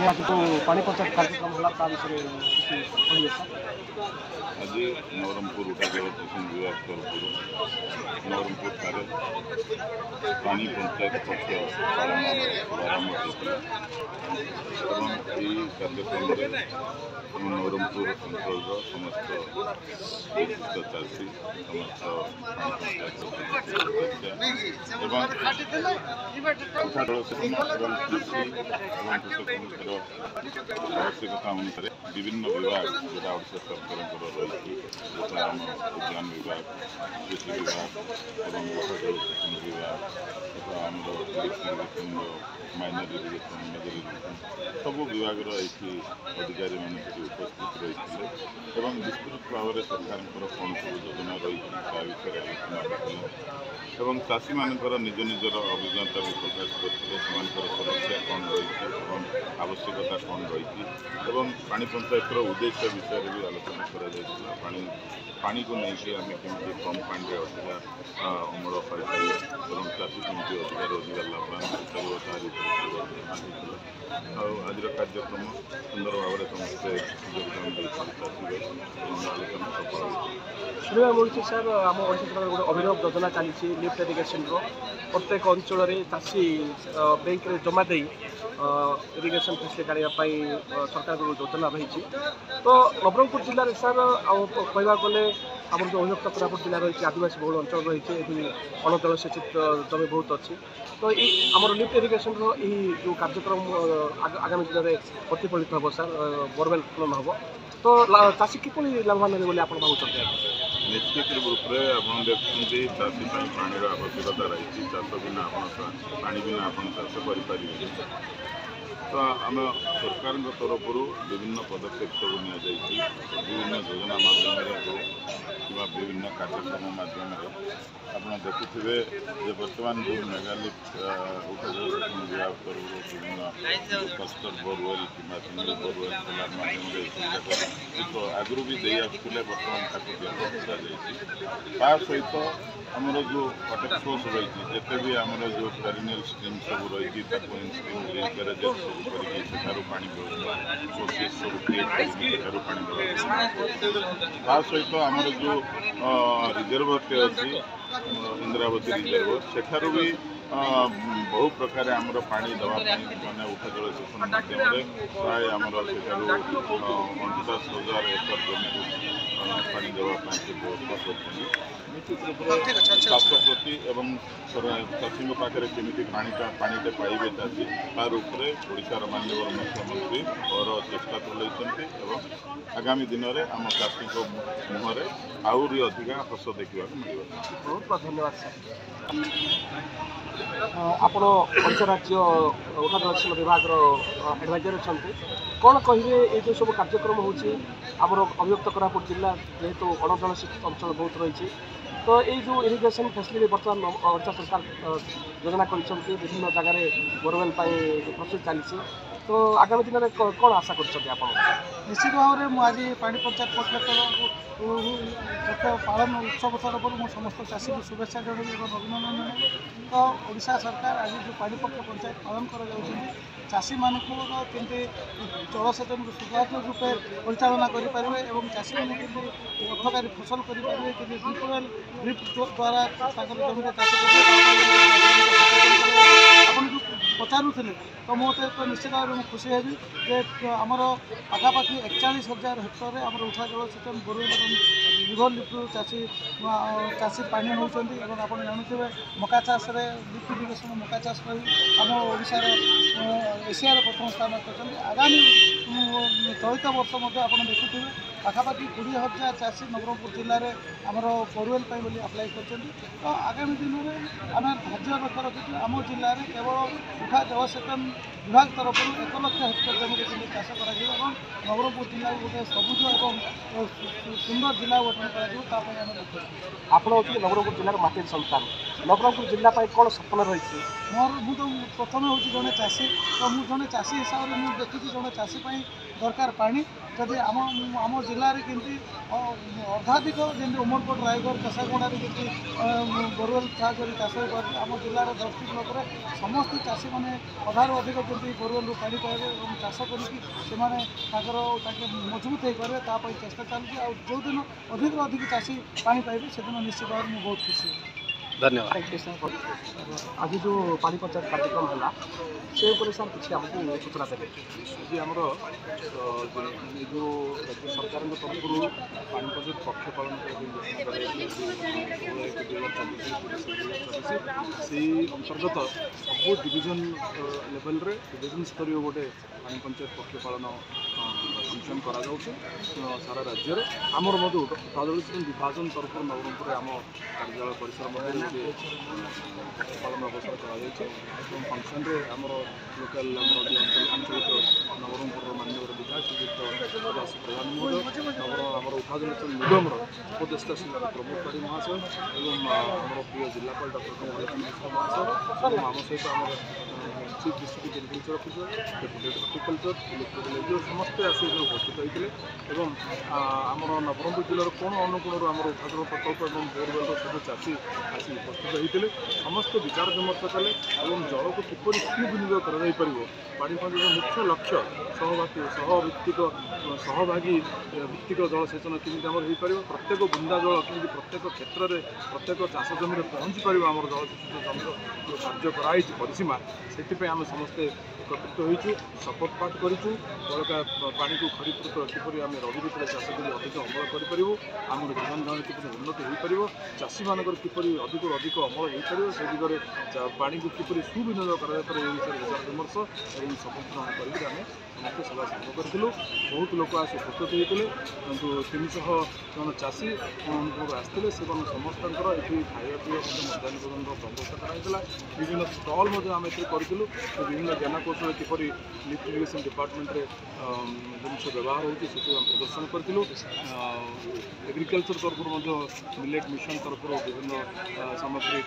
आज जो पानी पंचायत कार्यक्रम होला ता विषय कहिए सर। आज नवरंगपुर उठा जलसेचन विभाग तरफ नवरंगपुर ठारे पानी पंचायत पक्ष आरंभ होता कार्यक्रम नवरंगपुर अंचल समस्त विशिष्ट चाषी समस्त आवश्यकता अनुसार विभिन्न विभाग जो ओडिशा सरकार रही उद्यान विभाग कृषि विभाग और जलसेचन विभाग माइनर इरिगेशन मेजर इरिगेशन सब विभाग अधिकारी मान उपस्थित रही और विस्तृत भाव में सरकार कौन सब योजना रही विषय आलोचना होता चाषी मानकर निज निजर अभिज्ञता भी प्रकाश करते समस्या कौन रही आवश्यकता कौन रही पानी पंचायतर उद्देश्य विषय भी आलोचना कर पानी को लेकिन आम कमी कम पानी अधिका अमल कर चाषी कमी अधिका रोजगार लाभ आज कार्यक्रम सुंदर भाव में समस्ते योगदान आलोचना सफल शुणा मिलूँ सर आम ओडिशा गोटे अभिनव योजना चली लिफ्ट इरिगेशन प्रत्येक अंचल चाषी बैंक में जमा दे इरिगेशन फैसिलिटी आने सरकार योजना रही तो नवरंगपुर जिले में सर कहवा गले आम जो अभियुक्त कोरापुट जिला रही आदिवासी बहुल अंचल रही अणजलसेचित जमी बहुत अच्छी तो आम लिफ्ट इरिगेशन जो कार्यक्रम आगामी दिन में प्रतिफलित हम सर बोरवेल खनन हम तो चाषी किपरि लाभवान होगी आप भावुं निश्चित रूप से आप देखते चाषी पानी आवश्यकता रही चाष बिना पानी बिना आप चाष करें तो आम सरकार तरफ विभिन्न पदक्षेप सब विभिन्न योजना माध्यम कि विभिन्न कार्यक्रम माध्यम आप देखुए बर्तमान जो मेगालिफ्ट उपजलसेचन विभाग तरफ विभिन्न कस्टर बोरवेल कि सिंगल बोरवेल सोलार माध्यम तो आगु भी दे आसुले बर्तमान ता सहित आमर जो वाटर सोर्स रही जिते भी आमर जो पेरिनियल स्ट्रीम सब रही स्ट्रीम ग्रेजेस सब पानी सोर्सेस सब क्रिएट पानी सहित आमर जो रिजर्वर अच्छी इंद्रावती रिजर्वर सेठारू भी बहु प्रकार आमर पानी दवाई मैंने उठा जलसेचन माध्यम प्राय आमर सेठारू 50,000 एकर जमी पानी देवाई से व्यवस्था कर चाष प्रति एवं चाषी पाखे केमी पानीटे पाइबे चाषी तार ओडिशार माननीय मुख्यमंत्री और चेष्टा चलते आगामी दिन में आम चाषी मुहर आहरी अधिका हस देखा मिल। बहुत बहुत धन्यवाद सर। आपण ओडिशा राज्य उठा जलसेचन विभाग एडवाइजर अच्छा कौन कहे ये जो सब कार्यक्रम होमर अभियुक्त कोरापुट जिला जेहेतु अणजलसेचित अंचल बहुत रही तो ये जो इरिगेशन फैसिलिटी बर्तमान ओडिशा सरकार योजना कर विभिन्न जगार बोरवेल प्रोसेस चली तो आगामी दिन में कौन आशा कर निश्चित भाव में मुझे पानी पंचायत पक्ष पालन उत्सव तरफ मु समस्त चाषी को शुभेच्छा जन अभिनंदन जन तो ओडिशा सरकार आज जो पानी पक्ष पंचायत पालन कर चाषी मान केमती जलसेचन को सुचारू रूपे परिचालना करेंगे और चाषी मैंने केमती अर्थकारी फसल करेंगे ड्रिप द्वारा जमीन चाष आप जो पचारूले तो मुझे तो निश्चित भाव में खुशी हेबी जे आमर पाखापाखि 41,000 हेक्टर आम उठा जलसेचन बोरवेल रिभर लिफ्ट चाषी पानी नौकरी और आप जानते मका चाष लिफ्ट इरिगेशन मका चाष आम ओडिशार एशियार प्रथम स्थान कर आगामी चलित वर्ष आप देखुए पाखापाखि 20,000 चाषी नवरंगपुर जिले में आमर बोरवेल बोली अप्लाई कर तो आगामी दिन में आम धार्य लक्ष्य रखी आम जिले में केवल उठा जलसेचन विभाग तरफ 1 लाख हेक्टर जमी चाष कर नवरंगपुर जिला गोटे सबुज और सुंदर जिला गठन कर आप नवरंगपुर जिलार माटी संतान नवरंगपुर जिला कौन सपन रही मोर मुझे प्रथम हूँ जड़े चाषी तो मुझे जड़े चाषी हिसाब से मुझे देखी जड़े चाषी दरकार पानी जदि आम जिले में अर्धाधिक जमी उमरकोट रायगढ़ केशागुड़ा जी बोरवेल साहय चाष आम जिलार 10टी ब्लॉक समस्त चाषी मैंने अधारू अधिक जो କେମିତି ବୋରୱେଲ୍ରୁ ପାଣି ପାଇବେ ଏବଂ ଚାଷ କରିକି ସେମାନେ ତାକେ ମଜବୁତ ହେଇପାରିବେ ତା ପାଇଁ ଚେଷ୍ଟା ଚାଲିଛି। ଆଉ ଯେଉଁଦିନ ଅଧିକରୁ ଅଧିକ ଚାଷୀ ପାଣି ପାଇବେ ସେଦିନ ନିଶ୍ଚିତ ଭାବରେ ମୁଁ ବହୁତ ଖୁସି ହେବି। ଧନ୍ୟବାଦ। आज जो पानी पंचायत कार्यक्रम है से सर किसी आमको सूचना देते जी आमर जो राज्य सरकार तरफ पानी पंचायत पक्ष पालन से अंतर्गत सब डिविजन लेवल रे डिविजन स्तरीय गोटे पानी पंचायत पक्ष पालन फंक्शन करा सारा राज्य में आमर विभाजन तरफ नवरंगपुर आम कार्यालय परिसर पालन अवसर फंक्शन में आमर लोकल आंचलिक नवरंगपुर माननीय विधायक श्रीयुक्त प्रधान महोदय आमर उपजन निगम उपदेष्टा श्रीमती प्रमोद पाढ़ी महाशय और आम प्रिय जिलापाल डॉक्टर कमलेश मिश्र महाशय आम सहित आम chief district agriculture officer deputy horticulture electrical समस्ते आसी उपस्थित होते आमर नवरंगपुर जिलार कोण अनुकोण आम उपजन प्रकल्प और बोरवेल सब चाषी आसी उपस्थित होते समस्त विचार विमर्श कले और जल को किपर सुविनियोग कर पानी पंचायत मुख्य लक्ष्य सहभागी भित्तिक जलसेचन केमी आम हो पार प्रत्येक बुंदा जल केमी प्रत्येक क्षेत्र में प्रत्येक चाष जमी पहुँची पार आम जलसेचित जमीर जो कार्य कराई परिसीमा से आम समस्ते एकत्रित होइछु शपथ पाठ करूँ बड़का पानी को खरीफ ऋतु किपर आम रवि ऋतु चाष कर अधिक अमल कर आम जीवन धारण किपर उन्नति हो पार चाषी मानक किपर अधिक अधिक अमल हो पार से दिगरे पानी को किपर सुविनियोग कर विचार विमर्श और शपथ ग्रहण करके आम समस्त सभा संग करूँ बहुत लोक आस उपस्थित होते 300 जन चाषी आसते से समस्त ये खाया पीवा मध्याह्न भोजन व्यवस्था कराइला विभिन्न स्टल आम करूँ विभिन्न ज्ञानकौशल किपर लिफ्ट इरिगेशन डिपार्टमेंट जिन व्यवहार होती प्रदर्शन करूँ एग्रीकल्चर तरफ मिलेट मिशन तरफ विभिन्न सामग्री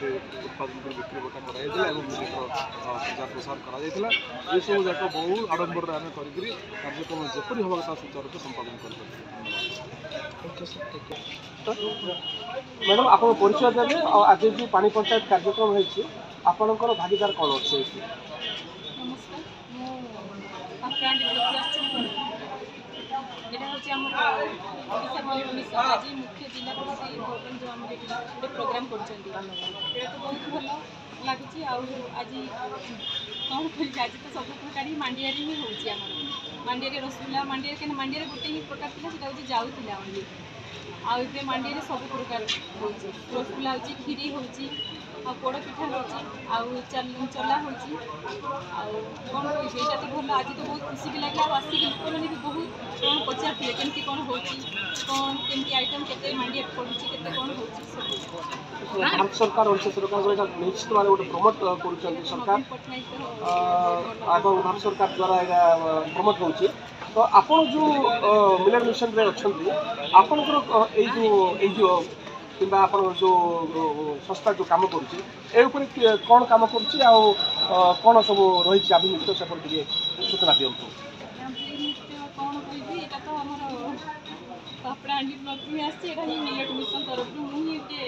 उत्पादन कर बिक्री बटा कराइला और मिलेट प्रचार प्रसार करा ये सब जाक बहुत आडंबर आम कार्यक्रम जपरी हवा कथा सुचारू संपादन कर मैडम आप परिचय देवे आज जो पानी पंचायत कार्यक्रम होती आपणकर भागीदार कौन अच्छे आज मुख्य जिला जो आम प्रोग्राम कर बहुत भल लगुच आज कौन कह आज तो सब प्रकार मांडिया ही होची मांडिया रसगुल्ला मांडिया मांडिया गोटे ही प्रकार था से जाऊला ओनली आउ मांडिया सब प्रकार हो रसगुल्ला हो खीरी हो पोड़ पिठा हो चला हो कौन कह तो भल आज तो बहुत खुशी भी लगे आसिक लोक मैंने भी बहुत कौन पचारे केमती कौन होमती आइटम के मांडिया पड़ू के कौन हो भारत सरकार ओडिशा सरकार निश्चित भाव गोटे प्रमोट कर सरकार भारत सरकार द्वारा प्रमोट हो तो आपन जो मिलेट मिशन रे अच्छा आपनकर जो कि जो संस्था जो कम कर कौन कम कौन सब रही अभिमुख्य से सूचना दिंतु कौन कह तो आम कपड़ा मिलेट मिशन तरफ मुझे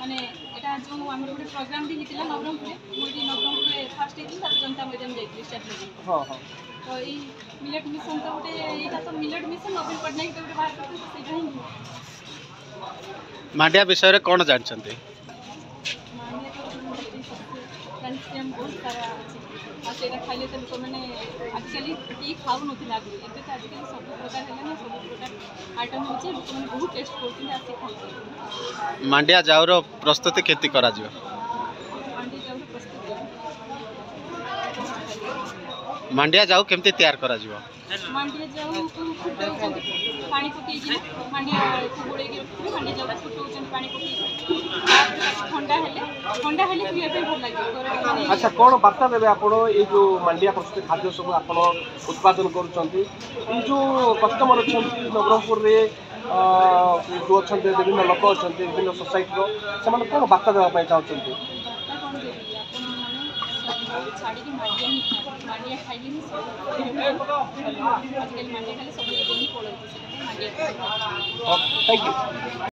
माने यहाँ जो आम गोटे प्रोग्राम भी होता नवरंगपुर मुझे नवरंगपुर फास्ट होती जनता मैदान जाइए स्टार्ट तो ये मिलेट मिशन तो गोटे यहाँ तो मिलेट मिशन नवीन पट्टनायक तो गोटे बाहर करते से मांडिया विषय कौन जानते कैल्शियम बहुत सारा अच्छे खाइले तो लोक मैंने आजिकल ये खाऊ ना आगे तो आजिकल सब प्रकार है ना सब प्रकार आइटम होचे लोक मैंने बहुत टेस्ट करते आसे खाऊ मांडिया जाऊर प्रस्तुति केती करा जियो मांडिया जाऊर प्रस्तुति मांडिया जाऊ केमती तैयार करा जियो मांडिया जाऊ फुटाऊँ पानी पकई मांडिया को गोड़े रखिए मांडिया जाऊ फुटाऊँ पानी पकई ठंडा हेले पीवा भल लगे। अच्छा कौन वार्ता देवे आप ये जो मांडिया प्रस्तुत खाद्य सब आप उत्पादन कर जो कस्टमर अच्छा नवरंगपुर रे जो अच्छा विभिन्न लोक अच्छा विभिन्न सोसाइटी से कौन वार्ता देवाई चाहते छाड़ी मांडिया ही मांडिया खाइले ही सब आजिकल मांडिया खाली सब पड़े मांडिया। Thank you.